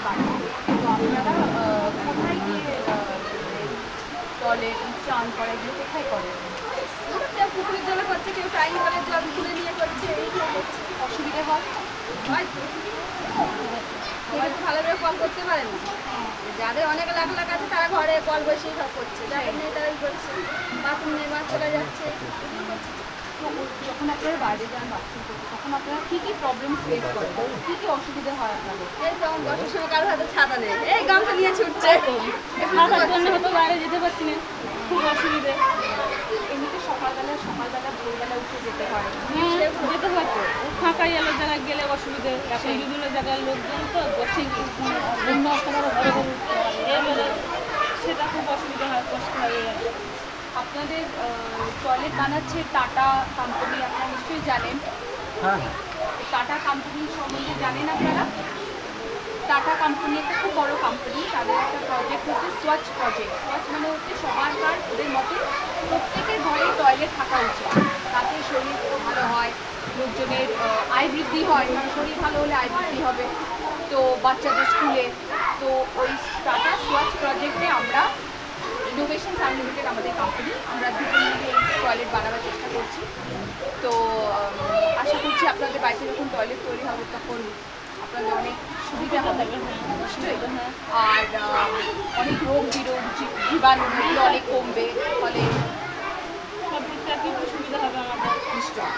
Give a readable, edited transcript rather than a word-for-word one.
বাড়ি। তো আপনারা কোথায় গিয়ে টয়লেট স্নান করা এগুলো কোথায় করেন? কেউ পুকুরের জলে করছে, কেউ টাইম কলের জল তুলে নিয়ে করছে, এই করছে। অসুবিধে হয়? হয়তো সেটা তো ভালোভাবে কল করতে পারেন না। যাদের অনেক লাখ লাখ আছে তারা ঘরে কল বসেই সব করছে, যাদের নেই তারাই করছে, বাথরুম নেই মাছ চলে যাচ্ছে, এগুলো করছে। তো যখন আপনারা বাইরে যান বাথরুম করতে তখন আপনারা কী কী প্রবলেম ফেস করেন, কী কী অসুবিধা হয় আপনাদের? এই যেমন বর্ষার সময় কারোর হাতে ছাতা নেই, এই গামছা নিয়ে ছুটছে, ছাতার জন্য হয়তো বাইরে যেতে পারছি না, খুব অসুবিধে। এমনিতে সকালবেলা ভোরবেলা উঠে যেতে হয়। যেতে হয়তো ফাঁকা এলো জায়গায় গেলে অসুবিধে, এখন বিভিন্ন জায়গার লোকজন তো বসে এবারে সেটা খুব অসুবিধা হয়, কষ্ট হয়। আপনাদের টয়লেট বানাচ্ছে টাটা কোম্পানি, আপনারা নিশ্চয়ই জানেন। হ্যাঁ টাটা কোম্পানি সম্বন্ধে জানেন আপনারা? টাটা কোম্পানি একটা খুব বড় কোম্পানি, তাদের একটা প্রজেক্ট হচ্ছে স্বচ্ছ প্রজেক্ট। স্বচ্ছ মানে হচ্ছে সবারকার ওদের মতে প্রত্যেকের ঘরে টয়লেট থাকা উচিত, তাতে শরীর ভালো হয়, লোকজনের আয় বৃদ্ধি হয়, কারণ শরীর ভালো হলে আয় বৃদ্ধি হবে। তো বাচ্চাদের স্কুলে তো ওই টাটা স্বচ্ছ প্রজেক্টে আমরা ইনোভেশন আনলিমিটেড আমাদের কোম্পানি, আমরা দুটো মিলে এই টয়লেট বানাবার চেষ্টা করছি। তো আশা করছি আপনাদের বাড়িতে যখন টয়লেট তৈরি হবে তখন আপনাদের অনেক সুবিধা হবে নিশ্চয়ই, আর অনেক রোগ বিরোগ জীবাণু এগুলো অনেক কমবে, ফলে সব দিক থেকে সুবিধা হবে আমাদের। নিশ্চয়ই।